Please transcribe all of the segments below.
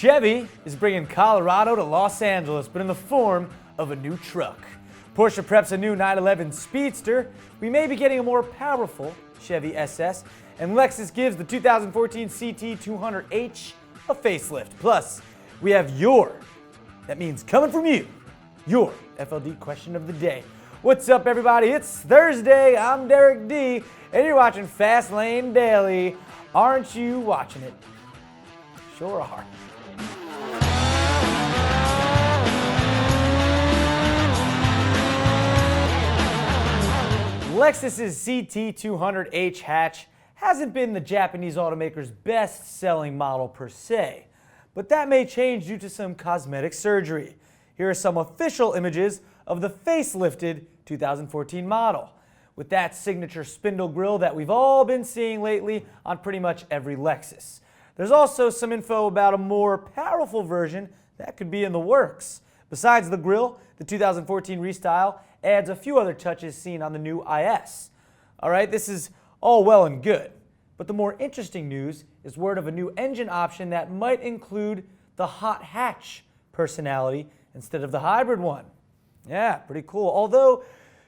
Chevy is bringing Colorado to Los Angeles, but in the form of a new truck. Porsche preps a new 911 Speedster. We may be getting a more powerful Chevy SS, and Lexus gives the 2014 CT200h a facelift. Plus, we have that means coming from you, your FLD question of the day. What's up, everybody? It's Thursday. I'm Derek D, and you're watching Fast Lane Daily. Aren't you watching it? Sure are. Lexus's CT200h hatch hasn't been the Japanese automaker's best-selling model per se, but that may change due to some cosmetic surgery. Here are some official images of the facelifted 2014 model, with that signature spindle grille that we've all been seeing lately on pretty much every Lexus. There's also some info about a more powerful version that could be in the works. Besides the grille, the 2014 restyle adds a few other touches seen on the new IS. All right, this is all well and good, but the more interesting news is word of a new engine option that might include the hot hatch personality instead of the hybrid one. Yeah, pretty cool. Although,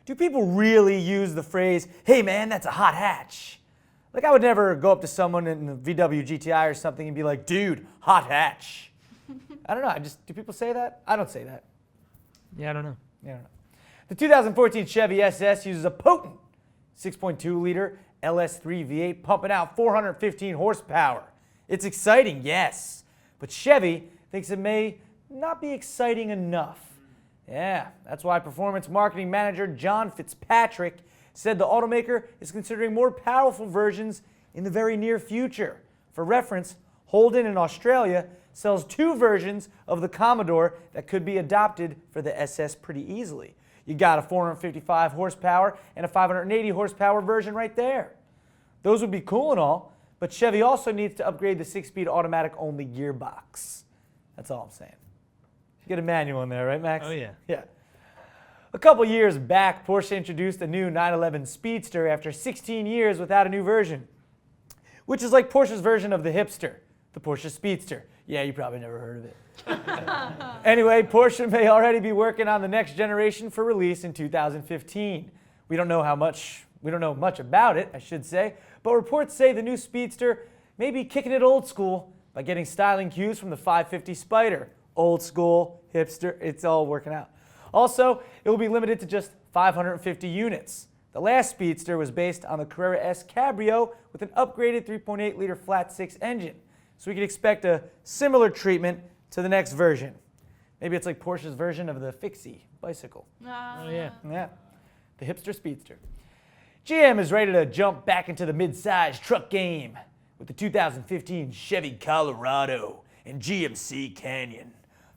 do people really use the phrase, "Hey man, that's a hot hatch"? Like, I would never go up to someone in a VW GTI or something and be like, "Dude, hot hatch." I don't know, do people say that? I don't say that. Yeah, I don't know. Yeah, I don't know. The 2014 Chevy SS uses a potent 6.2-liter LS3 V8 pumping out 415 horsepower. It's exciting, yes, but Chevy thinks it may not be exciting enough. Yeah, that's why performance marketing manager John Fitzpatrick said the automaker is considering more powerful versions in the very near future. For reference, Holden in Australia sells two versions of the Commodore that could be adopted for the SS pretty easily. You got a 455 horsepower and a 580 horsepower version right there. Those would be cool and all, but Chevy also needs to upgrade the 6-speed automatic-only gearbox. That's all I'm saying. You get a manual in there, right, Max? Oh, yeah. Yeah. A couple years back, Porsche introduced a new 911 Speedster after 16 years without a new version, which is like Porsche's version of the hipster, the Porsche Speedster. Yeah, you probably never heard of it. Anyway, Porsche may already be working on the next generation for release in 2015. We don't know much about it, I should say, but reports say the new Speedster may be kicking it old school by getting styling cues from the 550 Spider. Old school, hipster, it's all working out. Also, it will be limited to just 550 units. The last Speedster was based on the Carrera S Cabrio with an upgraded 3.8-liter flat-six engine. So we can expect a similar treatment to the next version. Maybe it's like Porsche's version of the Fixie bicycle. Oh, yeah. Yeah, the hipster Speedster. GM is ready to jump back into the midsize truck game with the 2015 Chevy Colorado and GMC Canyon,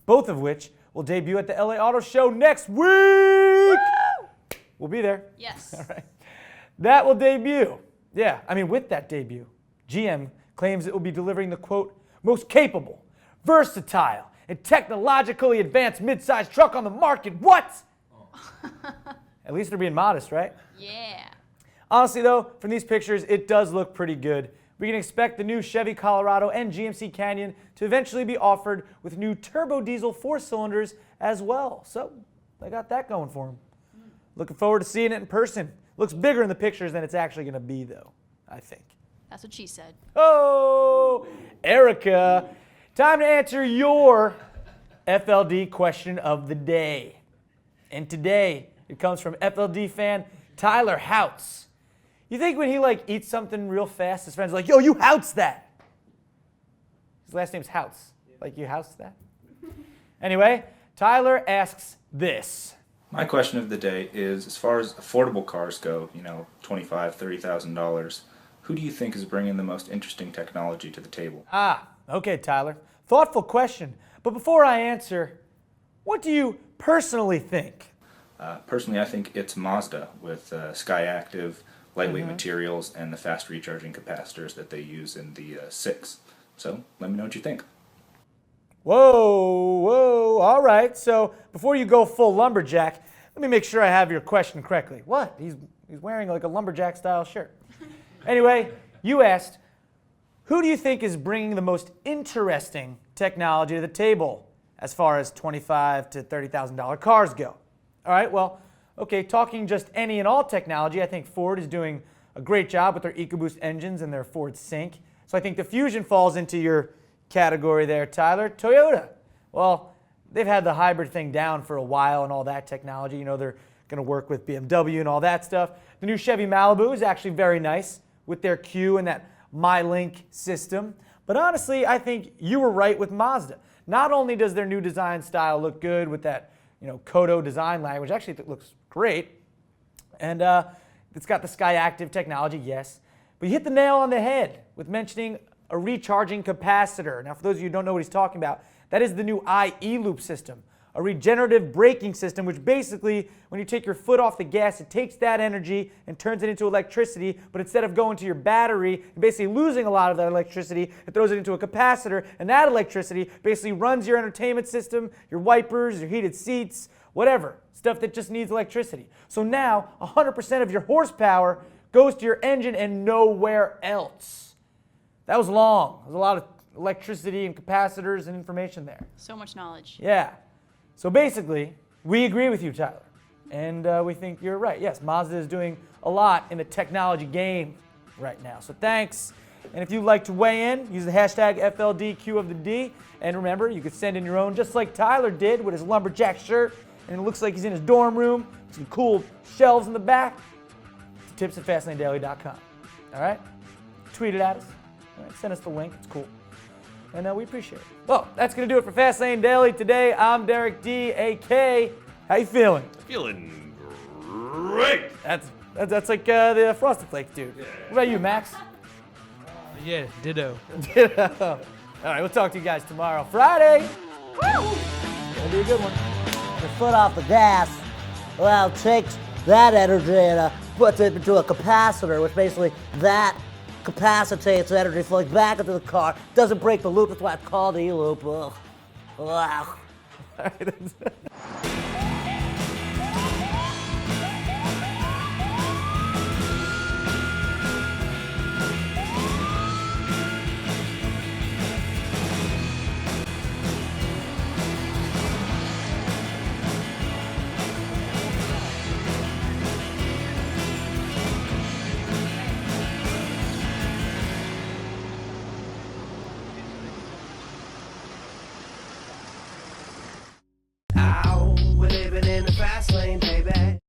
both of which will debut at the LA Auto Show next week. Woo! We'll be there. Yes. All right. That will debut. Yeah, with that debut, GM claims it will be delivering the, quote, most capable, versatile, and technologically advanced midsize truck on the market. What? At least they're being modest, right? Yeah. Honestly, though, from these pictures, it does look pretty good. We can expect the new Chevy Colorado and GMC Canyon to eventually be offered with new turbo diesel 4-cylinders as well. So they got that going for them. Looking forward to seeing it in person. Looks bigger in the pictures than it's actually going to be, though, I think. That's what she said. Oh, Erica, time to answer your FLD question of the day. And today, it comes from FLD fan Tyler Houts. You think when he eats something real fast, his friends are like, "Yo, you Houts that." His last name's Houts. Like, you Houts that? Anyway, Tyler asks this. My question of the day is, as far as affordable cars go, $25,000, $30,000, who do you think is bringing the most interesting technology to the table? Okay, Tyler. Thoughtful question. But before I answer, what do you personally think? Personally, I think it's Mazda with Skyactiv, lightweight materials, and the fast recharging capacitors that they use in the 6. So let me know what you think. Whoa, all right. So before you go full lumberjack, let me make sure I have your question correctly. What? He's wearing like a lumberjack style shirt. Anyway, you asked, who do you think is bringing the most interesting technology to the table as far as $25,000 to $30,000 cars go. All right, well, okay, talking just any and all technology, I think Ford is doing a great job with their EcoBoost engines and their Ford Sync. So I think the Fusion falls into your category there, Tyler. Toyota, well, they've had the hybrid thing down for a while and all that technology. You know, they're going to work with BMW and all that stuff. The new Chevy Malibu is actually very nice with their Q and that MyLink system. But honestly, I think you were right with Mazda. Not only does their new design style look good with that, you know, Kodo design language, actually it looks great, and it's got the Skyactiv technology, yes, but you hit the nail on the head with mentioning a recharging capacitor. Now, for those of you who don't know what he's talking about, that is the new i-ELOOP system, a regenerative braking system, which basically, when you take your foot off the gas, it takes that energy and turns it into electricity, but instead of going to your battery and basically losing a lot of that electricity, it throws it into a capacitor, and that electricity basically runs your entertainment system, your wipers, your heated seats, whatever, stuff that just needs electricity. So now, 100% of your horsepower goes to your engine and nowhere else. That was long. There's a lot of electricity and capacitors and information there. So much knowledge. Yeah. So basically, we agree with you, Tyler, and we think you're right. Yes, Mazda is doing a lot in the technology game right now. So thanks. And if you'd like to weigh in, use the hashtag FLDQoftheD. And remember, you could send in your own, just like Tyler did with his lumberjack shirt, and it looks like he's in his dorm room, some cool shelves in the back. Tips at FastlaneDaily.com. All right? Tweet it at us. All right? Send us the link. It's cool. And we appreciate it. Well, that's going to do it for Fastlane Daily today. I'm Derek D. A.K. How you feeling? Feeling great. That's like the Frosted Flakes dude. Yeah. What about you, Max? Yeah, ditto. All right, we'll talk to you guys tomorrow. Friday. Woo! That'll be a good one. Your foot off the gas, well, takes that energy and puts it into a capacitor, which basically that capacitates energy flowing back into the car. Doesn't break the loop. That's why it's called e-loop. Ugh. Wow. All right.